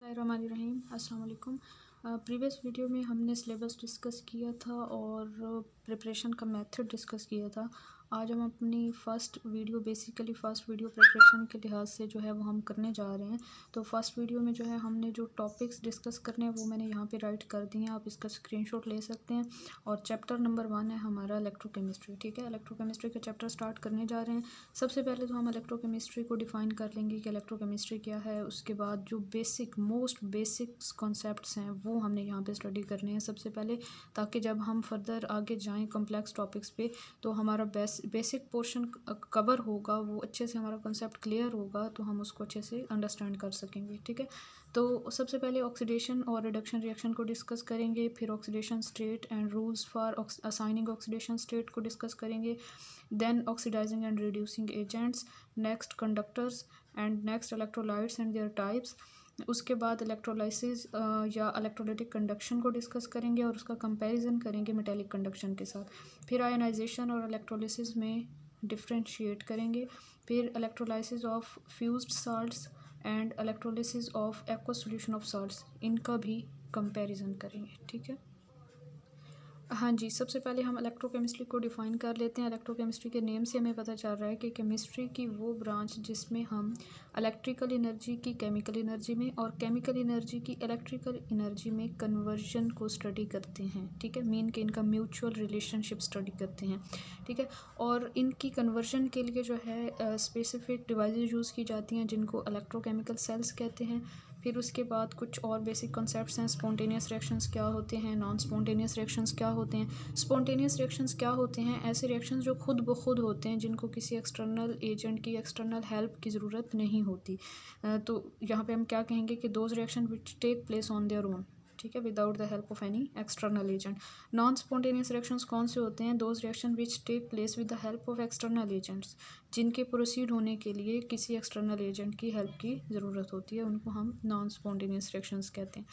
रहीम अस्सलाम वालेकुम। Previous video में हमने सिलेबस डिस्कस किया था और प्रिपरेशन का मेथड डिस्कस किया था। आज हम अपनी फ़र्स्ट वीडियो प्रिपरेशन के लिहाज से जो है वो हम करने जा रहे हैं। तो फर्स्ट वीडियो में जो है हमने जो टॉपिक्स डिस्कस करने हैं वो मैंने यहाँ पे राइट कर दिए हैं, आप इसका स्क्रीनशॉट ले सकते हैं। और चैप्टर नंबर 1 है हमारा इलेक्ट्रोकेमिस्ट्री। ठीक है, इलेक्ट्रोकेमिस्ट्री का चैप्टर स्टार्ट करने जा रहे हैं। सबसे पहले तो हम इलेक्ट्रोकेमिस्ट्री को डिफ़ाइन कर लेंगे कि इलेक्ट्रोकेमिस्ट्री क्या है। उसके बाद जो मोस्ट बेसिक कॉन्सेप्ट्स हैं वो हमने यहाँ पे स्टडी करने हैं सबसे पहले, ताकि जब हम फर्दर आगे जाएं कॉम्प्लेक्स टॉपिक्स पे तो हमारा बेसिक पोर्शन कवर होगा, वो अच्छे से हमारा कॉन्सेप्ट क्लियर होगा तो हम उसको अच्छे से अंडरस्टैंड कर सकेंगे। ठीक है, तो सबसे पहले ऑक्सीडेशन और रिडक्शन रिएक्शन को डिस्कस करेंगे, फिर oxidation state and rules for assigning oxidation state को डिस्कस करेंगे, then oxidising and reducing agents, next conductors and next electrolytes and their types. उसके बाद इलेक्ट्रोलाइसिस या इलेक्ट्रोलिटिक कंडक्शन को डिस्कस करेंगे और उसका कंपैरिजन करेंगे मेटेलिक कंडक्शन के साथ। फिर आयनाइजेशन और इलेक्ट्रोलिसिस में डिफ्रेंशिएट करेंगे। फिर electrolysis of fused salts and electrolysis of aqueous solution of salts, इनका भी कंपैरिजन करेंगे। ठीक है, हाँ जी, सबसे पहले हम इलेक्ट्रोकेमिस्ट्री को डिफ़ाइन कर लेते हैं। इलेक्ट्रोकेमिस्ट्री के नेम से हमें पता चल रहा है कि केमिस्ट्री की वो ब्रांच जिसमें हम इलेक्ट्रिकल एनर्जी की केमिकल एनर्जी में और केमिकल एनर्जी की इलेक्ट्रिकल एनर्जी में कन्वर्जन को स्टडी करते हैं। ठीक है, मीन के इनका म्यूचुअल रिलेशनशिप स्टडी करते हैं। ठीक है, और इनकी कन्वर्जन के लिए जो है स्पेसिफिक डिवाइसेज यूज़ की जाती हैं जिनको इलेक्ट्रोकेमिकल सेल्स कहते हैं। फिर उसके बाद कुछ और बेसिक कॉन्सेप्ट्स हैं। स्पॉन्टेनियस रिएक्शंस क्या होते हैं, नॉन स्पॉन्टेनियस रिएक्शंस क्या होते हैं। स्पॉन्टेनियस रिएक्शंस क्या होते हैं? ऐसे रिएक्शंस जो खुद ब खुद होते हैं, जिनको किसी एक्सटर्नल एजेंट की एक्सटर्नल हेल्प की ज़रूरत नहीं होती। तो यहाँ पे हम क्या कहेंगे कि those reaction which take place on their own. ठीक है, without the help of any external agent. Non spontaneous reactions कौन से होते हैं? Those reaction which take place with the help of external agents, जिनके प्रोसीड होने के लिए किसी एक्सटर्नल एजेंट की हेल्प की ज़रूरत होती है, उनको हम नॉन स्पॉन्टेनियस रिएक्शंस कहते हैं।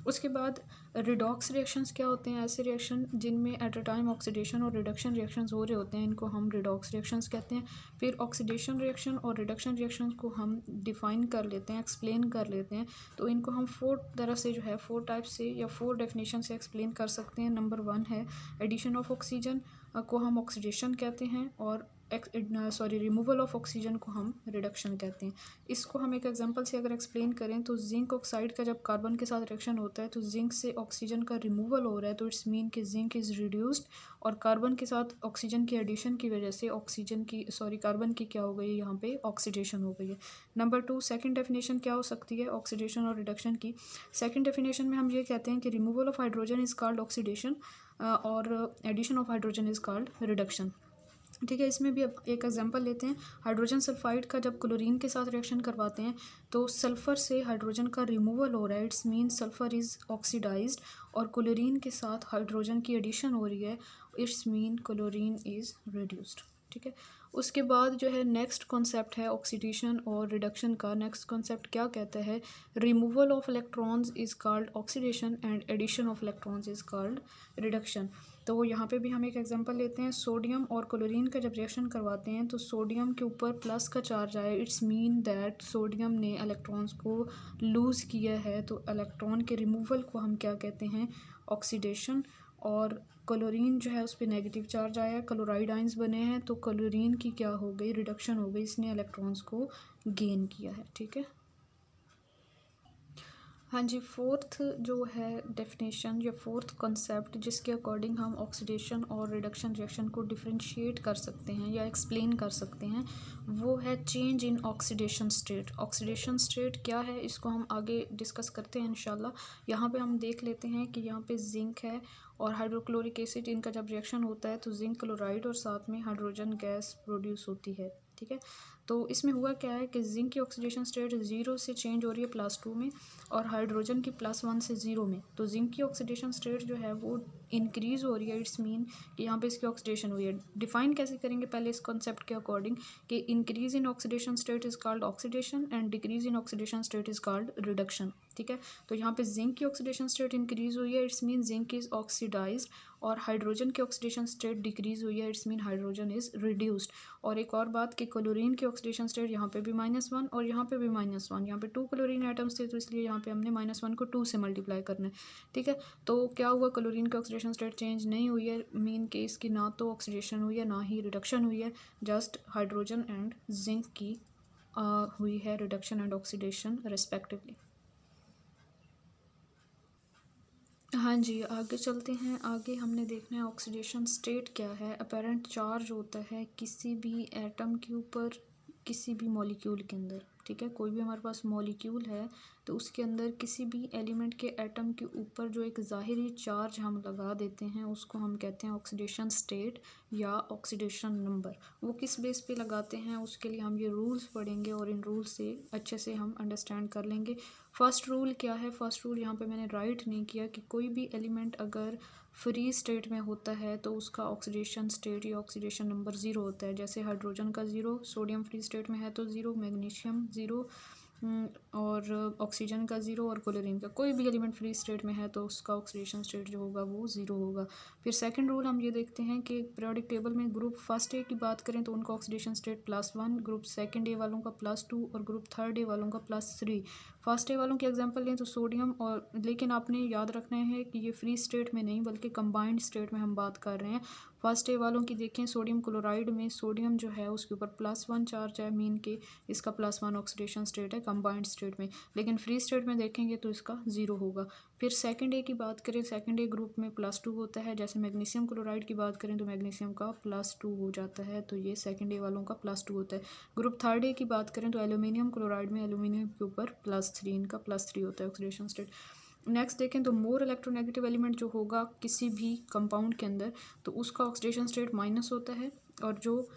उसके बाद रिडॉक्स रिएक्शंस क्या होते हैं? ऐसे रिएक्शन जिनमें एट अ टाइम ऑक्सीडेशन और रिडक्शन रिएक्शंस हो रहे होते हैं, इनको हम रिडॉक्स रिएक्शंस कहते हैं। फिर ऑक्सीडेशन रिएक्शन और रिडक्शन रिएक्शंस को हम डिफ़ाइन कर लेते हैं, एक्सप्लेन कर लेते हैं। तो इनको हम 4 तरह से जो है 4 टाइप से या 4 डेफिनेशन से एक्सप्लेन कर सकते हैं। नंबर 1 है एडिशन ऑफ ऑक्सीजन को हम ऑक्सीडेशन कहते हैं, और रिमूवल ऑफ ऑक्सीजन को हम रिडक्शन कहते हैं। इसको हम एक एग्जांपल से अगर एक्सप्लेन करें तो जिंक ऑक्साइड का जब कार्बन के साथ रिएक्शन होता है तो जिंक से ऑक्सीजन का रिमूवल हो रहा है, तो इट्स मीन कि जिंक इज़ रिड्यूस्ड, और कार्बन के साथ ऑक्सीजन की एडिशन की वजह से कार्बन की क्या हो गई, यहाँ पे ऑक्सीडेशन हो गई है। नंबर 2 सेकंड डेफिनेशन क्या हो सकती है ऑक्सीडेशन और रिडक्शन की? सेकंड डेफिनेशन में हम ये कहते हैं कि removal of hydrogen is called oxidation और addition of hydrogen is called reduction. ठीक है, इसमें भी अब एक एग्जांपल लेते हैं। हाइड्रोजन सल्फाइड का जब क्लोरीन के साथ रिएक्शन करवाते हैं तो सल्फ़र से हाइड्रोजन का रिमूवल हो रहा है, it's mean sulphur is oxidised, और क्लोरीन के साथ हाइड्रोजन की एडिशन हो रही है, it's mean chlorine is reduced. ठीक है, उसके बाद जो है नेक्स्ट कॉन्सेप्ट है ऑक्सीडेशन और रिडक्शन का। नेक्स्ट कॉन्सेप्ट क्या कहता है? Removal of electrons is called oxidation and addition of electrons is called reduction. तो यहाँ पे भी हम एक एग्जांपल लेते हैं। सोडियम और क्लोरीन का जब रिएक्शन करवाते हैं तो सोडियम के ऊपर प्लस का चार्ज आया, इट्स मीन दैट सोडियम ने इलेक्ट्रॉन्स को लूज़ किया है, तो इलेक्ट्रॉन के रिमूवल को हम क्या कहते हैं? ऑक्सीडेशन। और क्लोरीन जो है उस पर नेगेटिव चार्ज आया, क्लोराइड आइंस बने हैं, तो क्लोरीन की क्या हो गई? रिडक्शन हो गई, इसने इलेक्ट्रॉन्स को गेन किया है। ठीक है, हाँ जी, फोर्थ जो है डेफिनेशन या फोर्थ कॉन्सेप्ट जिसके अकॉर्डिंग हम ऑक्सीडेशन और रिडक्शन रिएक्शन को डिफरेंशिएट कर सकते हैं या एक्सप्लेन कर सकते हैं, वो है change in oxidation state. Oxidation state क्या है, इसको हम आगे डिस्कस करते हैं इंशाल्लाह। यहाँ पे हम देख लेते हैं कि यहाँ पे जिंक है और हाइड्रोक्लोरिक एसिड, इनका जब रिएक्शन होता है तो जिंक क्लोराइड और साथ में हाइड्रोजन गैस प्रोड्यूस होती है। ठीक है, तो इसमें हुआ क्या है कि जिंक की ऑक्सीडेशन स्टेट 0 से चेंज हो रही है +2 में, और हाइड्रोजन की +1 से 0 में। तो जिंक की ऑक्सीडेशन स्टेट जो है वो इंक्रीज़ हो रही है, इट्स मीन कि यहाँ पे इसकी ऑक्सीडेशन हुई है। डिफाइन कैसे करेंगे पहले इस कॉन्सेप्ट के अकॉर्डिंग कि increase in oxidation state is called oxidation and decrease in oxidation state is called reduction. ठीक है, तो यहाँ पे जिंक की ऑक्सीडेशन स्टेट इंक्रीज़ हुई है, it's mean zinc is oxidised, और हाइड्रोजन की ऑक्सीडेशन स्टेट डिक्रीज़ हुई है, it's mean hydrogen is reduced. और एक और बात कि क्लोरीन की ऑक्सीडेशन स्टेट यहाँ पे भी -1 और यहाँ पे भी -1। यहाँ पे 2 क्लोरीन एटम्स थे तो इसलिए यहाँ पे हमने -1 को 2 से मल्टीप्लाई करना है, ठीक है। तो क्या हुआ, क्लोरीन की ऑक्सीडेशन स्टेट चेंज नहीं हुई है, मीन केस की ना तो ऑक्सीडेशन हुई है ना ही रिडक्शन हुई है, जस्ट हाइड्रोजन एंड जिंक की हुई है रिडक्शन एंड ऑक्सीडेशन रिस्पेक्टिवली। हाँ जी, आगे चलते हैं। आगे हमने देखना है ऑक्सीडेशन स्टेट क्या है। अपेरेंट चार्ज होता है किसी भी एटम के ऊपर, किसी भी मॉलिक्यूल के अंदर, ठीक है। कोई भी हमारे पास मॉलिक्यूल है तो उसके अंदर किसी भी एलिमेंट के एटम के ऊपर जो एक ज़ाहिरी चार्ज हम लगा देते हैं उसको हम कहते हैं ऑक्सीडेशन स्टेट या ऑक्सीडेशन नंबर। वो किस बेस पे लगाते हैं उसके लिए हम ये रूल्स पढ़ेंगे और इन रूल्स से अच्छे से हम अंडरस्टैंड कर लेंगे। फर्स्ट रूल क्या है, फर्स्ट रूल यहाँ पे मैंने राइट नहीं किया कि कोई भी एलिमेंट अगर फ्री स्टेट में होता है तो उसका ऑक्सीडेशन स्टेट या ऑक्सीडेशन नंबर 0 होता है। जैसे हाइड्रोजन का 0, सोडियम फ्री स्टेट में है तो 0, मैग्नीशियम 0 और ऑक्सीजन का 0 और क्लोरीन का, कोई भी एलिमेंट फ्री स्टेट में है तो उसका ऑक्सीडेशन स्टेट जो होगा वो 0 होगा। फिर सेकंड रूल हम ये देखते हैं कि पीरियोडिक टेबल में ग्रुप फर्स्ट ए की बात करें तो उनका ऑक्सीडेशन स्टेट +1, ग्रुप सेकंड ए वालों का +2 और ग्रुप थर्ड ए वालों का +3। फर्स्ट ए वालों की एग्जांपल लें तो सोडियम, और लेकिन आपने याद रखना है कि ये फ्री स्टेट में नहीं बल्कि कंबाइंड स्टेट में हम बात कर रहे हैं। फर्स्ट ए वालों की देखें, सोडियम क्लोराइड में सोडियम जो है उसके ऊपर +1 चार्ज है, मीन के इसका +1 ऑक्सीडेशन स्टेट है कंबाइंड स्टेट में, लेकिन फ्री स्टेट में देखेंगे तो इसका 0 होगा। फिर सेकंड ए की बात करें, सेकंड ए ग्रुप में +2 होता है। जैसे मैग्नीशियम क्लोराइड की बात करें तो मैग्नीशियम का +2 हो जाता है, तो ये सेकंड ए वालों का +2 होता है। ग्रुप थर्ड ए की बात करें तो एल्यूमिनियम क्लोराइड में एल्यूमिनियम के ऊपर +3, इनका +3 होता है ऑक्सीडेशन स्टेट। नेक्स्ट देखें तो मोर इलेक्ट्रोनेगेटिव एलिमेंट जो होगा किसी भी कंपाउंड के अंदर तो उसका ऑक्सीडेशन स्टेट माइनस होता है, और जो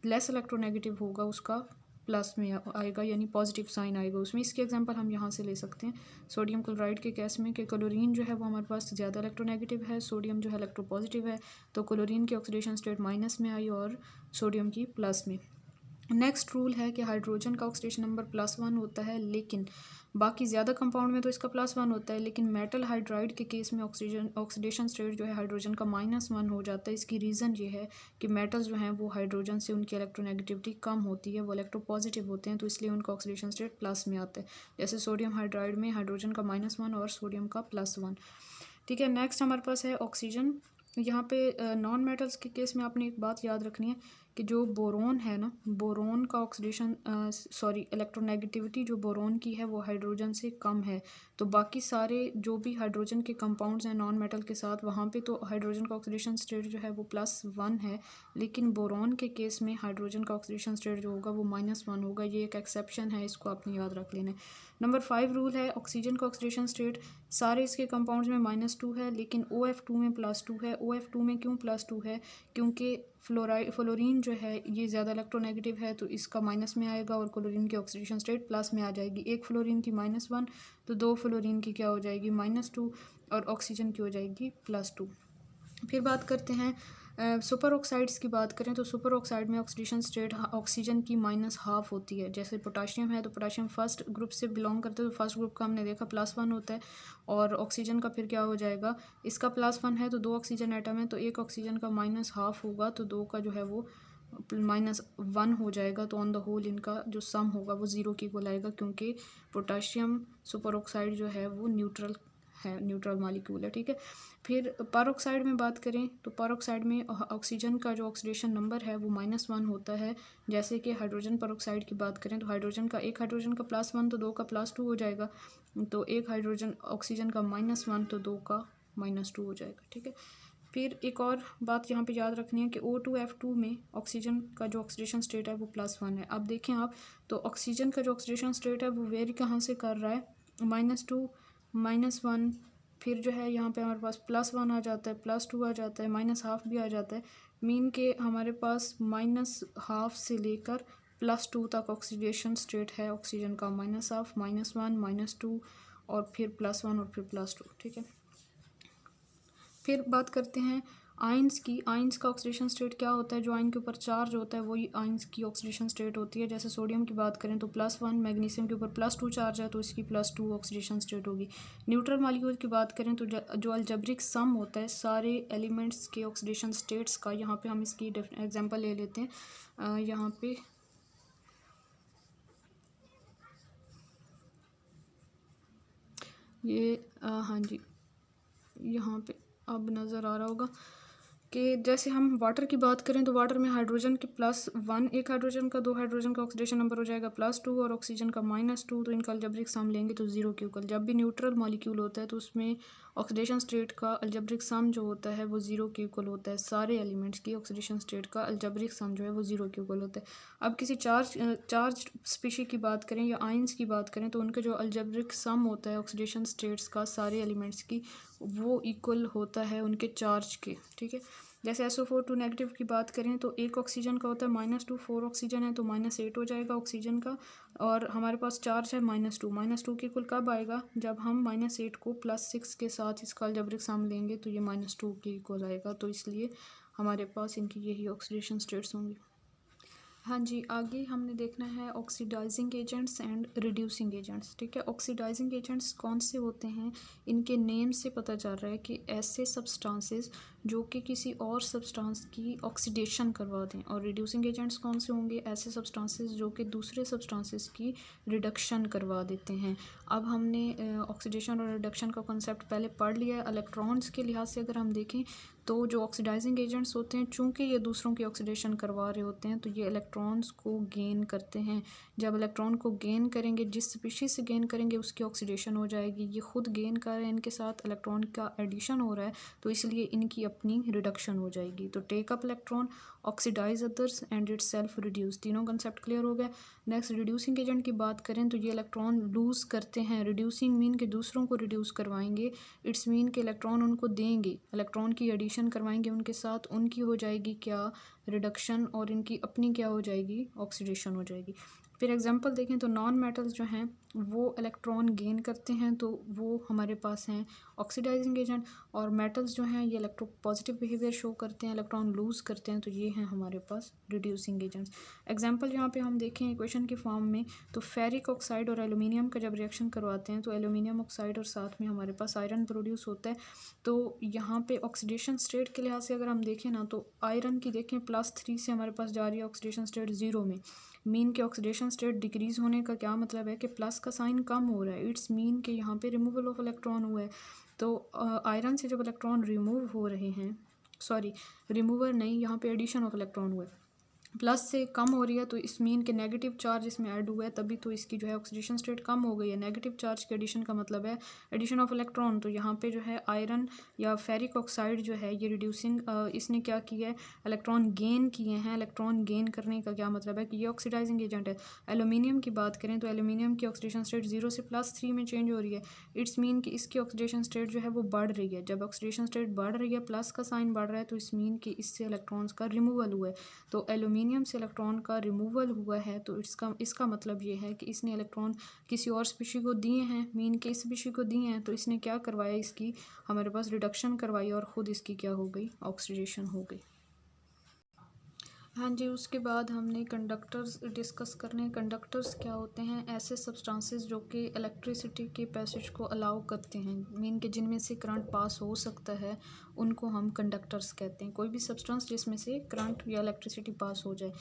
लेस इलेक्ट्रोनेगेटिव होगा उसका प्लस में आएगा, यानी पॉजिटिव साइन आएगा उसमें। इसकी एग्जांपल हम यहाँ से ले सकते हैं सोडियम क्लोराइड के केस में कि क्लोरीन जो है वो हमारे पास ज़्यादा इलेक्ट्रोनेगेटिव है, सोडियम जो है इलेक्ट्रोपॉजिटिव है, तो क्लोरीन की ऑक्सीडेशन स्टेट माइनस में आई और सोडियम की प्लस में। नेक्स्ट रूल है कि हाइड्रोजन का ऑक्सीडेशन नंबर +1 होता है, लेकिन बाकी ज़्यादा कंपाउंड में तो इसका +1 होता है, लेकिन मेटल हाइड्राइड के केस में ऑक्सीडेशन स्टेट जो है हाइड्रोजन का -1 हो जाता है। इसकी रीज़न ये है कि मेटल्स जो हैं वो हाइड्रोजन से उनकी इलेक्ट्रोनेगेटिविटी कम होती है, वो इलेक्ट्रोपॉजिटिव होते हैं, तो इसलिए उनका ऑक्सीडेशन स्टेट प्लस में आता है। जैसे सोडियम हाइड्राइड में हाइड्रोजन का -1 और सोडियम का +1, ठीक है। नेक्स्ट हमारे पास है ऑक्सीजन। यहाँ पे नॉन मेटल्स के केस में आपने एक बात याद रखनी है कि जो बोरोन है ना, बोरोन का ऑक्सीडेशन इलेक्ट्रोनेगेटिविटी जो बोरोन की है वो हाइड्रोजन से कम है। तो बाकी सारे जो भी हाइड्रोजन के कंपाउंड्स हैं नॉन मेटल के साथ, वहाँ पे तो हाइड्रोजन का ऑक्सीडेशन स्टेट जो है वो +1 है, लेकिन बोरोन के केस में हाइड्रोजन का ऑक्सीडेशन स्टेट जो होगा वो -1 होगा। ये एक एक्सेप्शन है, इसको आपने याद रख लेना है। नंबर 5 रूल है ऑक्सीजन का ऑक्सीडेशन स्टेट सारे इसके कंपाउंड्स में -2 है, लेकिन OF2 में +2 है। OF2 में क्यों +2 है, क्योंकि फ्लोरीन जो है ये ज़्यादा इलेक्ट्रोनेगेटिव है तो इसका माइनस में आएगा और क्लोरीन की ऑक्सीडेशन स्टेट प्लस में आ जाएगी। एक फ्लोरीन की -1 तो 2 फ्लोरीन की क्या हो जाएगी, -2, और ऑक्सीजन की हो जाएगी +2। फिर बात करते हैं सुपर ऑक्साइड्स की बात करें तो सुपर ऑक्साइड में ऑक्सीडेशन स्टेट ऑक्सीजन की -1/2 होती है। जैसे पोटाशियम है तो पोटाशियम फर्स्ट ग्रुप से बिलोंग करते हैं, तो फर्स्ट ग्रुप का हमने देखा +1 होता है, और ऑक्सीजन का फिर क्या हो जाएगा, इसका +1 है तो 2 ऑक्सीजन एटम है तो एक ऑक्सीजन का -1/2 होगा, तो 2 का जो है वो -1 हो जाएगा। तो ऑन द होल इनका जो सम होगा वो 0 की इक्वल आएगा, क्योंकि पोटाशियम सुपर ऑक्साइड जो है वो न्यूट्रल है, न्यूट्रल मॉलिक्यूल है, ठीक है। फिर परऑक्साइड में बात करें तो परऑक्साइड में ऑक्सीजन का जो ऑक्सीडेशन नंबर है वो -1 होता है। जैसे कि हाइड्रोजन परऑक्साइड की बात करें तो हाइड्रोजन का एक हाइड्रोजन का +1 तो 2 का +2 हो जाएगा, तो एक हाइड्रोजन ऑक्सीजन का -1 तो 2 का -2 हो जाएगा, ठीक है। फिर एक और बात यहाँ पे याद रखनी है कि O2F2 में ऑक्सीजन का जो ऑक्सीडेशन स्टेट है वो +1 है। अब देखें आप तो ऑक्सीजन का जो ऑक्सीडेशन स्टेट है वो वेरी कहाँ से कर रहा है, -2 -1, फिर जो है यहाँ पे हमारे पास +1 आ जाता है, +2 आ जाता है, -1/2 भी आ जाता है, मीन के हमारे पास -1/2 से लेकर +2 तक ऑक्सीडेशन स्टेट है ऑक्सीजन का, -1/2, -1, -2 और फिर +1 और फिर +2, ठीक है। फिर बात करते हैं आयंस की। आयंस का ऑक्सीडेशन स्टेट क्या होता है, जो आयन के ऊपर चार्ज होता है वही आयंस की ऑक्सीडेशन स्टेट होती है। जैसे सोडियम की बात करें तो +1, मैग्नीशियम के ऊपर +2 चार्ज है तो इसकी +2 ऑक्सीडेशन स्टेट होगी। न्यूट्रल मॉलिक्यूल की बात करें तो जो अलजेब्रिक सम होता है सारे एलिमेंट्स के ऑक्सीडेशन स्टेट्स का, यहाँ पे हम इसकी एग्जांपल ले लेते हैं। यहाँ पे ये हाँ जी, यहाँ पे अब नज़र आ रहा होगा कि जैसे हम वाटर की बात करें तो वाटर में हाइड्रोजन के +1, एक हाइड्रोजन का 2 हाइड्रोजन का ऑक्सीडेशन नंबर हो जाएगा +2 और ऑक्सीजन का -2, तो इनका अलजेब्रिक सम लेंगे तो 0 के इक्वल। जब भी न्यूट्रल मॉलिक्यूल होता है तो उसमें ऑक्सीडेशन स्टेट का अलजेब्रिक सम जो होता है वो 0 के इक्वल होता है। सारे एलिमेंट्स की ऑक्सीडेशन स्टेट का अलजेब्रिक सम जो है वो 0 के इक्वल होता है। अब किसी चार्ज स्पीशी की बात करें या आयंस की बात करें तो उनका जो अलजेब्रिक सम होता है ऑक्सीडेशन स्टेट्स का सारे एलिमेंट्स की, वो इक्वल होता है उनके चार्ज के, ठीक है। जैसे SO4 नेगेटिव की बात करें तो एक ऑक्सीजन का होता है -2, 4 ऑक्सीजन है तो -8 हो जाएगा ऑक्सीजन का, और हमारे पास चार्ज है -2 के इक्वल कब आएगा, जब हम -8 को +6 के साथ इसका अलजेब्रिक सम लेंगे तो ये -2 के इक्वल आएगा। तो इसलिए हमारे पास इनकी यही ऑक्सीडेशन स्टेट्स होंगी। हाँ जी, आगे हमने देखना है oxidising agents and reducing agents, ठीक है। ऑक्सीडाइजिंग एजेंट्स कौन से होते हैं, इनके नेम से पता चल रहा है कि ऐसे सब्सटेंसेस जो कि किसी और सब्सटेंस की ऑक्सीडेशन करवा दें। और रिड्यूसिंग एजेंट्स कौन से होंगे, ऐसे सब्सटेंसेस जो कि दूसरे सब्सटेंसेस की रिडक्शन करवा देते हैं। अब हमने ऑक्सीडेशन और रिडक्शन का कॉन्सेप्ट पहले पढ़ लिया है। इलेक्ट्रॉन्स के लिहाज से अगर हम देखें तो जो ऑक्सीडाइजिंग एजेंट्स होते हैं, चूंकि ये दूसरों की ऑक्सीडेशन करवा रहे होते हैं तो ये इलेक्ट्रॉन्स को गेन करते हैं। जब इलेक्ट्रॉन को गेन करेंगे, जिस स्पीशीज से गेन करेंगे उसकी ऑक्सीडेशन हो जाएगी। ये खुद गेन कर रहे हैं, इनके साथ इलेक्ट्रॉन का एडिशन हो रहा है तो इसलिए इनकी अपनी रिडक्शन हो जाएगी। तो take up electron, oxidise others and itself reduce, तीनों कंसेप्ट क्लियर हो गया। नेक्स्ट रिड्यूसिंग एजेंट की बात करें तो ये इलेक्ट्रॉन लूज करते हैं। रिड्यूसिंग मीन के दूसरों को रिड्यूस करवाएंगे, इट्स मीन के इलेक्ट्रॉन उनको देंगे, इलेक्ट्रॉन की एडिशन करवाएंगे उनके साथ, उनकी हो जाएगी क्या, रिडक्शन, और इनकी अपनी क्या हो जाएगी, ऑक्सीडेशन हो जाएगी। फिर एग्जांपल देखें तो नॉन मेटल्स जो हैं वो इलेक्ट्रॉन गेन करते हैं तो वो हमारे पास हैं ऑक्सीडाइजिंग एजेंट, और मेटल्स जो हैं ये इलेक्ट्रो पॉजिटिव बिहेवियर शो करते हैं, इलेक्ट्रॉन लूज़ करते हैं, तो ये हैं हमारे पास रिड्यूसिंग एजेंट्स। एग्जांपल यहाँ पे हम देखें इक्वेशन के फॉर्म में तो फेरिक ऑक्साइड और एल्यूमिनियम का जब रिएक्शन करवाते हैं तो एल्यूमिनियम ऑक्साइड और साथ में हमारे पास आयरन प्रोड्यूस होता है। तो यहाँ पे ऑक्सीडेशन स्टेट के लिहाज से अगर हम देखें ना तो आयरन की देखें +3 से हमारे पास जा रही है ऑक्सीडेशन स्टेट 0 में। मीन के ऑक्सीडेशन स्टेट डिक्रीज होने का क्या मतलब है कि प्लस का साइन कम हो रहा है, इट्स मीन के यहाँ पे रिमूवल ऑफ इलेक्ट्रॉन हुआ है। तो आयरन से जब इलेक्ट्रॉन रिमूव हो रहे हैं, सॉरी रिमूवर नहीं, यहाँ पे एडिशन ऑफ इलेक्ट्रॉन हुआ है, प्लस से कम हो रही है तो इस मीन के नेगेटिव चार्ज इसमें ऐड हुआ है तभी तो इसकी जो है ऑक्सीडेशन स्टेट कम हो गई है। नेगेटिव चार्ज के एडिशन का मतलब है एडिशन ऑफ इलेक्ट्रॉन। तो यहाँ पे जो है आयरन या फेरिक ऑक्साइड जो है ये रिड्यूसिंग, इसने क्या किया है, इलेक्ट्रॉन गेन किए हैं। इलेक्ट्रॉन गेन करने का क्या मतलब है कि ये ऑक्सीडाइजिंग एजेंट है। एल्यूमिनियम की बात करें तो एल्यूमिनियम की ऑक्सीडेशन स्टेट 0 से +3 में चेंज हो रही है, इट्स मीन कि इसकी ऑक्सीडेशन स्टेट जो है वो बढ़ रही है। जब ऑक्सीडेशन स्टेट बढ़ रही है, प्लस का साइन बढ़ रहा है, तो इस मीन कि इससे इलेक्ट्रॉन्स का रिमूवल हुआ है। तो एल्यूमिनियम से इलेक्ट्रॉन का रिमूवल हुआ है तो इसका मतलब ये है कि इसने इलेक्ट्रॉन किसी और स्पीशी को दिए हैं, मीन के इस स्पीशी को दिए हैं, तो इसने क्या करवाया, इसकी हमारे पास रिडक्शन करवाई और ख़ुद इसकी क्या हो गई, ऑक्सीडेशन हो गई। हाँ जी, उसके बाद हमने कंडक्टर्स डिस्कस करने। कंडक्टर्स क्या होते हैं, ऐसे सब्सटेंसेस जो कि इलेक्ट्रिसिटी के पैसेज को अलाउ करते हैं, मीन के जिनमें से करंट पास हो सकता है उनको हम कंडक्टर्स कहते हैं। कोई भी सब्सटेंस जिसमें से करंट या इलेक्ट्रिसिटी पास हो जाए।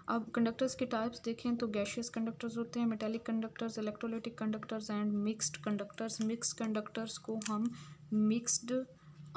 अब कंडक्टर्स के टाइप्स देखें तो गैशियस कंडक्टर्स होते हैं, metallic conductors, electrolytic conductors and mixed conductors. Mixed conductors को हम मिक्स्ड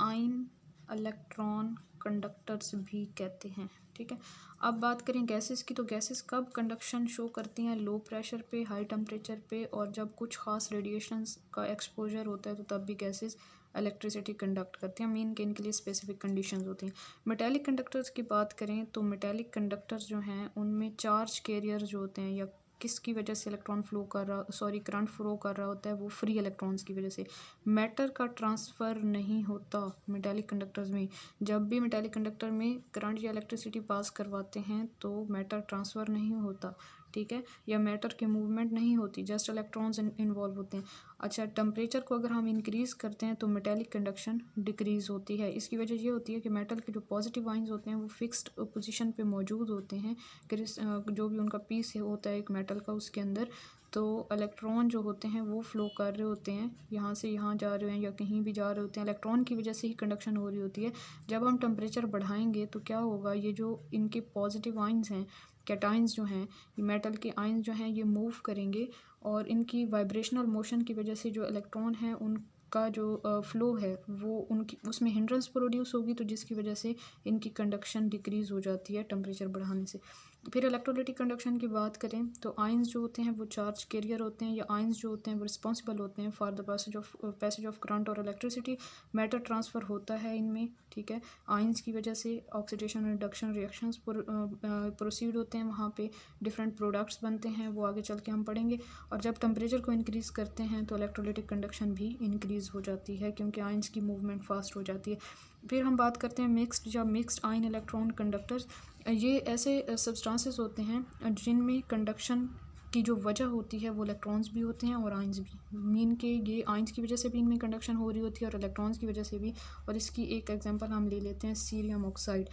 आयन इलेक्ट्रॉन कंडक्टर्स भी कहते हैं, ठीक है। अब बात करें गैसेस की तो गैसेस कब कंडक्शन शो करती हैं, लो प्रेशर पे, हाई टेम्परेचर पे, और जब कुछ खास रेडिएशंस का एक्सपोजर होता है तो तब भी गैसेस इलेक्ट्रिसिटी कंडक्ट करते हैं। मीन के इनके लिए स्पेसिफिक कंडीशंस होती हैं। मेटेलिक कंडक्टर्स की बात करें तो मेटेलिक कंडक्टर्स जो हैं उनमें चार्ज कैरियर जो होते हैं या किसकी वजह से इलेक्ट्रॉन फ्लो कर रहा, सॉरी करंट फ्लो कर रहा होता है, वो फ्री इलेक्ट्रॉन्स की वजह से। मैटर का ट्रांसफ़र नहीं होता मेटेलिक कंडक्टर्स में। जब भी मेटेलिक कंडक्टर में करंट या इलेक्ट्रिसिटी पास करवाते हैं तो मैटर ट्रांसफ़र नहीं होता, ठीक है, या मैटर की मूवमेंट नहीं होती, जस्ट इलेक्ट्रॉन्स इन्वॉल्व होते हैं। अच्छा, टेम्परेचर को अगर हम इंक्रीज़ करते हैं तो मेटेलिक कंडक्शन डिक्रीज़ होती है। इसकी वजह ये होती है कि मेटल के जो पॉजिटिव आइंस होते हैं वो फिक्स्ड पोजीशन पे मौजूद होते हैं, जो भी उनका पीस होता है एक मेटल का उसके अंदर, तो इलेक्ट्रॉन जो होते हैं वो फ्लो कर रहे होते हैं, यहाँ से यहाँ जा रहे हैं या कहीं भी जा रहे होते हैं, इलेक्ट्रॉन की वजह से ही कंडक्शन हो रही होती है। जब हम टेम्परेचर बढ़ाएंगे तो क्या होगा, ये जो इनके पॉजिटिव आइंस हैं कैटाइंस जो हैं, ये मेटल के आयंस जो हैं ये मूव करेंगे और इनकी वाइब्रेशनल मोशन की वजह से जो इलेक्ट्रॉन है उनका जो फ़्लो है वो उनकी उसमें हिंड्रेंस प्रोड्यूस होगी, तो जिसकी वजह से इनकी कंडक्शन डिक्रीज़ हो जाती है टेम्परेचर बढ़ाने से। फिर इलेक्ट्रोलाइटिक कंडक्शन की बात करें तो आयंस जो होते हैं वो चार्ज कैरियर होते हैं, या आयंस जो होते हैं वो रिस्पॉन्सिबल होते हैं for the passage of current और इलेक्ट्रिसिटी। मैटर ट्रांसफ़र होता है इनमें, ठीक है। आयंस की वजह से ऑक्सीडेशन और रिडक्शन रिएक्शंस प्रोसीड होते हैं, वहाँ पे डिफरेंट प्रोडक्ट्स बनते हैं, वो आगे चल के हम पढ़ेंगे। और जब टेम्परेचर को इंक्रीज़ करते हैं तो इलेक्ट्रोलाइटिक कंडक्शन भी इंक्रीज़ हो जाती है, क्योंकि आयंस की मूवमेंट फास्ट हो जाती है। फिर हम बात करते हैं मिक्स्ड आयन इलेक्ट्रॉन कंडक्टर्स। ये ऐसे सब्सटेंसेस होते हैं जिनमें कंडक्शन की जो वजह होती है वो इलेक्ट्रॉन्स भी होते हैं और आयंस भी। मीन के ये आयंस की वजह से भी इनमें कंडक्शन हो रही होती है और इलेक्ट्रॉन्स की वजह से भी। और इसकी एक एग्जांपल हम ले लेते हैं सीरियम ऑक्साइड।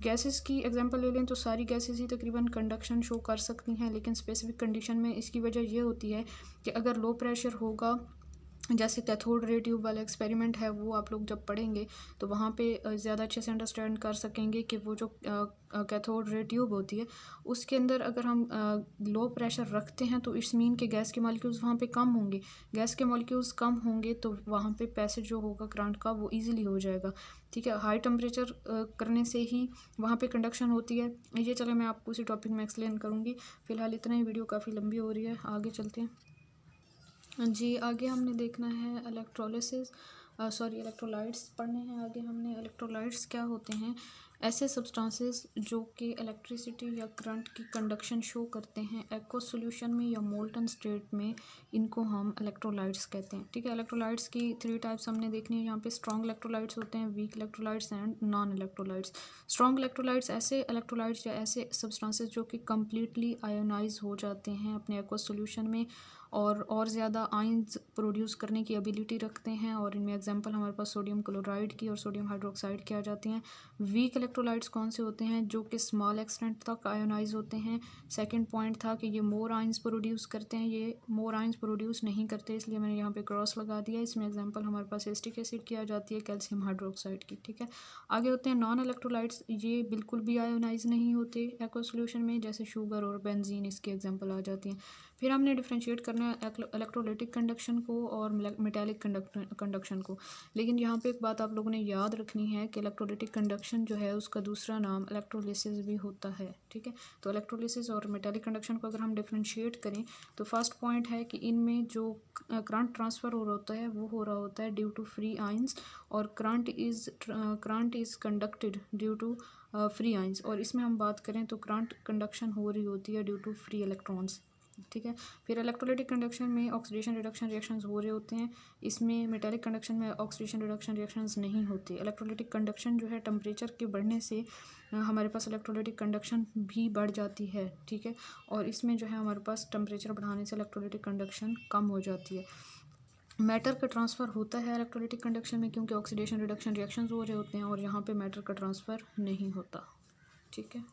गैसेस की एग्जांपल ले लें तो सारी गैसेस ही तकरीबन कंडक्शन शो कर सकती हैं, लेकिन स्पेसिफिक कंडीशन में इसकी वजह ये होती है कि अगर लो प्रेशर होगा, जैसे कैथोड रे ट्यूब वाला एक्सपेरिमेंट है वो आप लोग जब पढ़ेंगे तो वहाँ पे ज़्यादा अच्छे से अंडरस्टैंड कर सकेंगे कि वो जो कैथोड रे ट्यूब होती है उसके अंदर अगर हम लो प्रेशर रखते हैं तो इट्स मीन के गैस के मॉलिक्यूल्स वहाँ पे कम होंगे। गैस के मॉलिक्यूल्स कम होंगे तो वहाँ पे पैसेज जो होगा करंट का वो ईजिली हो जाएगा, ठीक है। हाई टेम्परेचर करने से ही वहाँ पे कंडक्शन होती है। ये चले मैं आपको उसी टॉपिक में एक्सप्लेन करूँगी। फ़िलहाल इतना ही, वीडियो काफ़ी लंबी हो रही है, आगे चलते हैं जी। आगे हमने देखना है इलेक्ट्रोलाइट्स पढ़ने हैं। आगे हमने इलेक्ट्रोलाइट्स क्या होते हैं, ऐसे सब्सटेंसेस जो कि इलेक्ट्रिसिटी या करंट की कंडक्शन शो करते हैं एक्वस सॉल्यूशन में या मोल्टन स्टेट में, इनको हम इलेक्ट्रोलाइट्स कहते हैं, ठीक है। इलेक्ट्रोलाइट्स की 3 टाइप्स हमने देखनी है यहाँ पे। स्ट्रॉन्ग इलेक्ट्रोलाइट्स होते हैं, weak electrolytes and non electrolytes. Strong electrolytes ऐसे इलेक्ट्रोलाइट्स या ऐसे सब्सटेंसेस जो कि कम्प्लीटली आयोनाइज हो जाते हैं अपने एक्वस सॉल्यूशन में और ज़्यादा आयंस प्रोड्यूस करने की एबिलिटी रखते हैं, और इनमें एग्जांपल हमारे पास सोडियम क्लोराइड की और सोडियम हाइड्रोक्साइड की आ जाती हैं। वीक इलेक्ट्रोलाइट्स कौन से होते हैं, जो कि स्मॉल एक्सटेंट तक आयोनाइज होते हैं। सेकंड पॉइंट था कि ये मोर आयंस प्रोड्यूस करते हैं, ये मोर आयंस प्रोड्यूस नहीं करते, इसलिए मैंने यहाँ पे क्रॉस लगा दिया। इसमें एग्जांपल हमारे पास एसिटिक एसिड की आ जाती है, कैल्शियम हाइड्रोक्साइड की, ठीक है। आगे होते हैं नॉन इलेक्ट्रोलाइट्स, ये बिल्कुल भी आयोनाइज नहीं होते एक्वस सॉल्यूशन में, जैसे शुगर और बेंजीन इसकी एग्जाम्पल आ जाती हैं। फिर हमने डिफ्रेंशिएट करना है इलेक्ट्रोलाइटिक कंडक्शन को और मेटालिक कंडक्शन को। लेकिन यहाँ पे एक बात आप लोगों ने याद रखनी है कि इलेक्ट्रोलाइटिक कंडक्शन जो है उसका दूसरा नाम इलेक्ट्रोलिसिस भी होता है, ठीक है। तो इलेक्ट्रोलिसिस और मेटालिक कंडक्शन को अगर हम डिफ्रेंशिएट करें तो फर्स्ट पॉइंट है कि इनमें जो करंट ट्रांसफ़र हो रहा होता है वो हो रहा होता है ड्यू टू फ्री आयंस, और current is conducted due to free ions. और इसमें हम बात करें तो करंट कंडक्शन हो रही होती है ड्यू टू फ्री इलेक्ट्रॉन्स, ठीक है। फिर इलेक्ट्रोलाइटिक कंडक्शन में ऑक्सीडेशन रिडक्शन रिएक्शंस हो रहे होते हैं, इसमें मेटालिक कंडक्शन में ऑक्सीडेशन रिडक्शन रिएक्शंस नहीं होते। इलेक्ट्रोलाइटिक कंडक्शन जो है टेम्परेचर के बढ़ने से हमारे पास इलेक्ट्रोलाइटिक कंडक्शन भी बढ़ जाती है, ठीक है। और इसमें जो है हमारे पास टेम्परेचर बढ़ाने से इलेक्ट्रोलाइटिक कंडक्शन कम हो जाती है। मैटर का ट्रांसफ़र होता है इलेक्ट्रोलाइटिक कंडक्शन में, क्योंकि ऑक्सीडेशन रिडक्शन रिएक्शंस हो रहे होते हैं, और यहाँ पे मैटर का ट्रांसफ़र नहीं होता, ठीक है।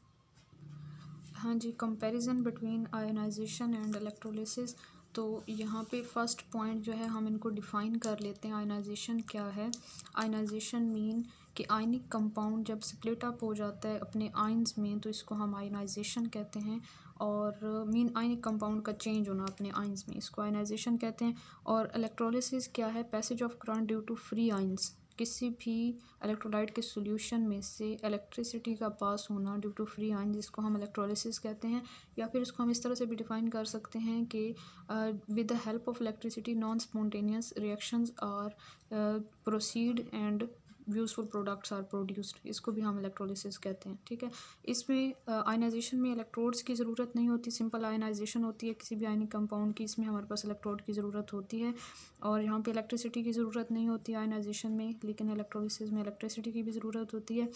हाँ जी, comparison between ionisation and electrolysis. तो यहाँ पे फर्स्ट पॉइंट जो है हम इनको डिफ़ाइन कर लेते हैं। आयोनाइजेशन क्या है। आयोनाइजेशन मीन कि आयनिक कंपाउंड जब स्प्लिट अप हो जाता है अपने आयंस में तो इसको हम आयोनाइजेशन कहते हैं। और मीन आयनिक कंपाउंड का चेंज होना अपने आयंस में, इसको आयोनाइजेशन कहते हैं। और इलेक्ट्रोलिसिस क्या है, passage of current due to free ions. किसी भी इलेक्ट्रोलाइट के सॉल्यूशन में से इलेक्ट्रिसिटी का पास होना ड्यू टू फ्री आयन, जिसको हम इलेक्ट्रोलिसिस कहते हैं। या फिर इसको हम इस तरह से भी डिफ़ाइन कर सकते हैं कि with the help of electricity non spontaneous reactions are proceed and useful products are produced, इसको भी हम इलेक्ट्रोलिसिस कहते हैं, ठीक है। इसमें आयनाइजेशन में इलेक्ट्रोड्स की ज़रूरत नहीं होती, सिंपल आयनाइजेशन होती है किसी भी आयनिक कंपाउंड की, इसमें हमारे पास इलेक्ट्रोड की ज़रूरत होती है। और यहाँ पे इलेक्ट्रिसिटी की ज़रूरत नहीं होती आयनाइजेशन में, लेकिन इलेक्ट्रोलिसिस में इलेक्ट्रिसिटी की भी ज़रूरत होती है।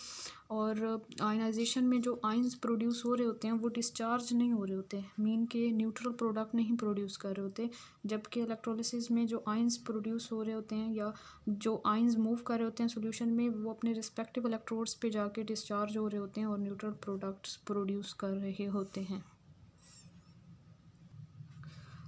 और आयनाइजेशन में जो आयंस प्रोड्यूस हो रहे होते हैं वो डिस्चार्ज नहीं हो रहे होते, मीन के न्यूट्रल प्रोडक्ट नहीं प्रोड्यूस कर रहे होते। जबकि इलेक्ट्रोलिसिस में जो आयंस प्रोड्यूस हो रहे होते हैं या जो आयंस मूव कर रहे होते हैं सॉल्यूशन में, वो अपने रिस्पेक्टिव इलेक्ट्रोड्स पे जाके डिस्चार्ज हो रहे होते हैं और न्यूट्रल प्रोडक्ट्स प्रोड्यूस कर रहे होते हैं।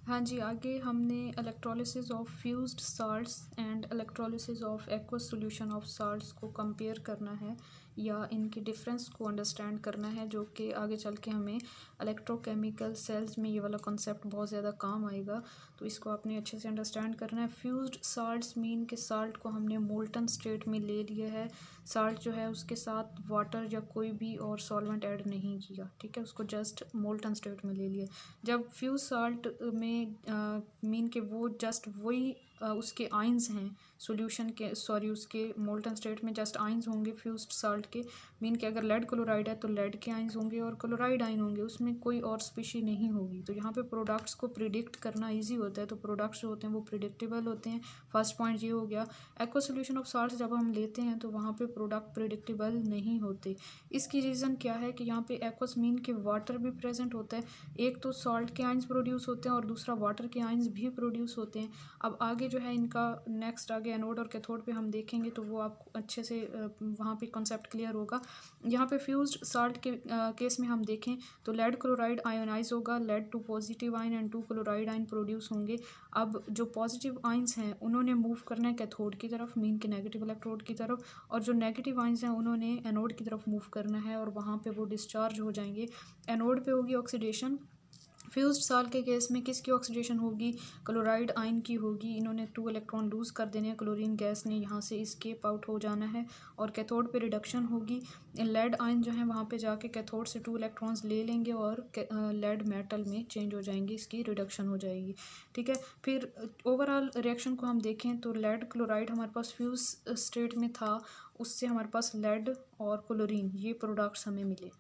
हाँ जी, आगे हमने electrolysis of fused salts and electrolysis of aqueous solution of salts को कंपेयर करना है या इनके डिफरेंस को अंडरस्टैंड करना है, जो कि आगे चल के हमें इलेक्ट्रोकेमिकल सेल्स में ये वाला कॉन्सेप्ट बहुत ज़्यादा काम आएगा। तो इसको आपने अच्छे से अंडरस्टैंड करना है। फ्यूज्ड साल्ट्स मीन के साल्ट को हमने मोल्टन स्टेट में ले लिया है। साल्ट जो है उसके साथ वाटर या कोई भी और सॉल्वेंट ऐड नहीं किया, ठीक है, उसको जस्ट मोल्टन स्टेट में ले लिया। जब फ्यूज साल्ट में मीन के वो जस्ट वही उसके आइंस हैं सॉल्यूशन के, सॉरी उसके मोल्टन स्टेट में जस्ट आइंस होंगे फ्यूज्ड साल्ट के। मीन के अगर लेड क्लोराइड है तो लेड के आइंस होंगे और क्लोराइड आइन होंगे, उसमें कोई और स्पीशी नहीं होगी। तो यहाँ पे प्रोडक्ट्स को प्रिडिक्ट करना इजी होता है। तो प्रोडक्ट्स जो होते हैं वो प्रिडिक्टेबल होते हैं। फर्स्ट पॉइंट ये हो गया। एक्वा सोल्यूशन ऑफ साल्ट जब हम लेते हैं तो वहाँ पे प्रोडक्ट प्रिडिक्टेबल नहीं होते। इसकी रीज़न क्या है कि यहाँ पे एक्वस मीन के वाटर भी प्रेजेंट होता है। एक तो सॉल्ट के आइंस प्रोड्यूस होते हैं और दूसरा वाटर के आइंस भी प्रोड्यूस होते हैं। अब आगे जो है इनका नेक्स्ट आगे एनोड और कैथोड पे हम देखेंगे तो वो आपको अच्छे से वहाँ पे कॉन्सेप्ट क्लियर होगा। यहाँ पे फ्यूज्ड साल्ट के केस में हम देखें तो लेड क्लोराइड आयोनाइज होगा, lead 2 positive ion and 2 chloride ion produce होंगे। अब जो पॉजिटिव आइंस हैं उन्होंने मूव करना है कैथोड की तरफ, मीन के नेगेटिव इलेक्ट्रोड की तरफ, और जो नेगेटिव आइंस हैं उन्होंने एनोड की तरफ मूव करना है और वहाँ पे वो डिस्चार्ज हो जाएंगे। एनोड पे होगी ऑक्सीडेशन। फ्यूज्ड साल्ट के केस में किसकी ऑक्सीडेशन होगी? क्लोराइड आयन की होगी। इन्होंने 2 इलेक्ट्रॉन लूज़ कर देने हैं, क्लोरीन गैस ने यहाँ से एस्केप आउट हो जाना है। और कैथोड पे रिडक्शन होगी। लेड आयन जो है वहाँ पे जाके कैथोड से 2 इलेक्ट्रॉन्स ले लेंगे और लेड मेटल में चेंज हो जाएंगे, इसकी रिडक्शन हो जाएगी, ठीक है। फिर ओवरऑल रिएक्शन को हम देखें तो लेड क्लोराइड हमारे पास फ्यूज स्टेट में था, उससे हमारे पास लेड और क्लोरीन ये प्रोडक्ट्स हमें मिले।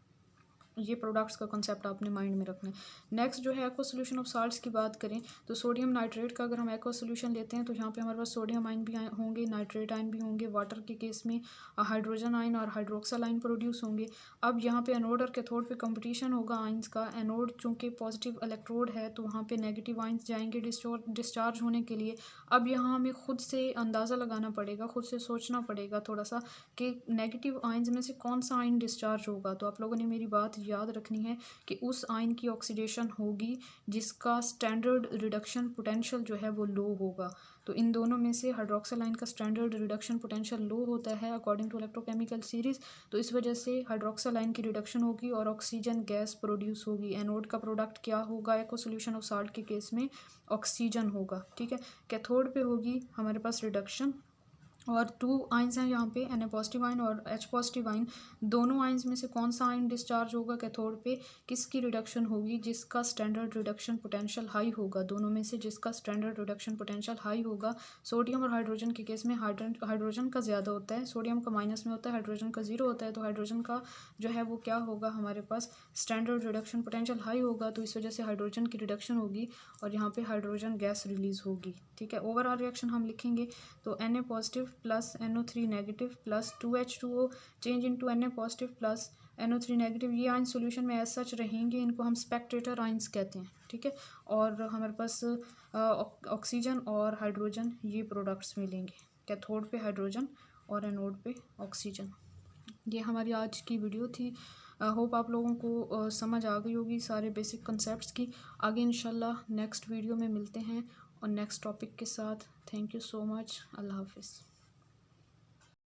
ये प्रोडक्ट्स का कंसेप्ट आपने माइंड में रखना है। नेक्स्ट जो है एक्वा सोल्यूशन ऑफ साल्ट्स की बात करें तो सोडियम नाइट्रेट का अगर हम एक्वा सोल्यूशन लेते हैं तो यहाँ पे हमारे पास सोडियम आयन भी होंगे, नाइट्रेट आयन भी होंगे। वाटर के केस में हाइड्रोजन आयन और हाइड्रोक्सल आयन प्रोड्यूस होंगे। अब यहाँ पे एनोड और कैथोड पे कंपटीशन होगा आयंस का। एनोड चूँकि पॉजिटिव इलेक्ट्रोड है तो वहाँ पे नेगेटिव आयंस जाएंगे डिस्चार्ज होने के लिए। अब यहाँ हमें खुद से अंदाज़ा लगाना पड़ेगा, खुद से सोचना पड़ेगा थोड़ा सा कि नेगेटिव आयंस में से कौन सा आयन डिस्चार्ज होगा। तो आप लोगों ने मेरी बात याद रखनी है कि उस आयन की ऑक्सीडेशन होगी जिसका स्टैंडर्ड रिडक्शन पोटेंशियल जो है वो लो होगा। तो इन दोनों में से हाइड्रोक्सल आयन का स्टैंडर्ड रिडक्शन पोटेंशियल लो होता है अकॉर्डिंग टू इलेक्ट्रोकेमिकल सीरीज। तो इस वजह से हाइड्रोक्सल आयन की रिडक्शन होगी और ऑक्सीजन गैस प्रोड्यूस होगी। एनोड का प्रोडक्ट क्या होगा एक्वा सोल्यूशन ऑफ साल्ट के केस में? ऑक्सीजन होगा, ठीक है। कैथोड पे होगी हमारे पास रिडक्शन और 2 आइंस हैं यहाँ पे, Na पॉजिटिव आइन और H पॉजिटिव आइन। दोनों आइंस में से कौन सा आइन डिस्चार्ज होगा कैथोड पे? किसकी रिडक्शन होगी? जिसका स्टैंडर्ड रिडक्शन पोटेंशियल हाई होगा। दोनों में से जिसका स्टैंडर्ड रिडक्शन पोटेंशियल हाई होगा। सोडियम और हाइड्रोजन के केस में हाइड्रोजन का ज़्यादा होता है, सोडियम का माइनस में होता है, हाइड्रोजन का 0 होता है। तो हाइड्रोजन का जो है वो क्या होगा हमारे पास? स्टैंडर्ड रिडक्शन पोटेंशियल हाई होगा। तो इस वजह से हाइड्रोजन की रिडक्शन होगी और यहाँ पे हाइड्रोजन गैस रिलीज होगी, ठीक है। ओवरऑल रिएक्शन हम लिखेंगे तो Na positive plus NO3 negative plus 2H2O change into Na positive plus NO3 negative. ये आयन सॉल्यूशन में एज सच रहेंगे, इनको हम स्पेक्टेटर आयंस कहते हैं, ठीक है। और हमारे पास ऑक्सीजन और हाइड्रोजन ये प्रोडक्ट्स मिलेंगे, कैथोड पे हाइड्रोजन और एनोड पे ऑक्सीजन। ये हमारी आज की वीडियो थी। होप आप लोगों को समझ आ गई होगी सारे बेसिक कंसेप्ट्स की। आगे इंशाल्लाह नेक्स्ट वीडियो में मिलते हैं और नेक्स्ट टॉपिक के साथ। Thank you so much. अल्लाह हाफिज़।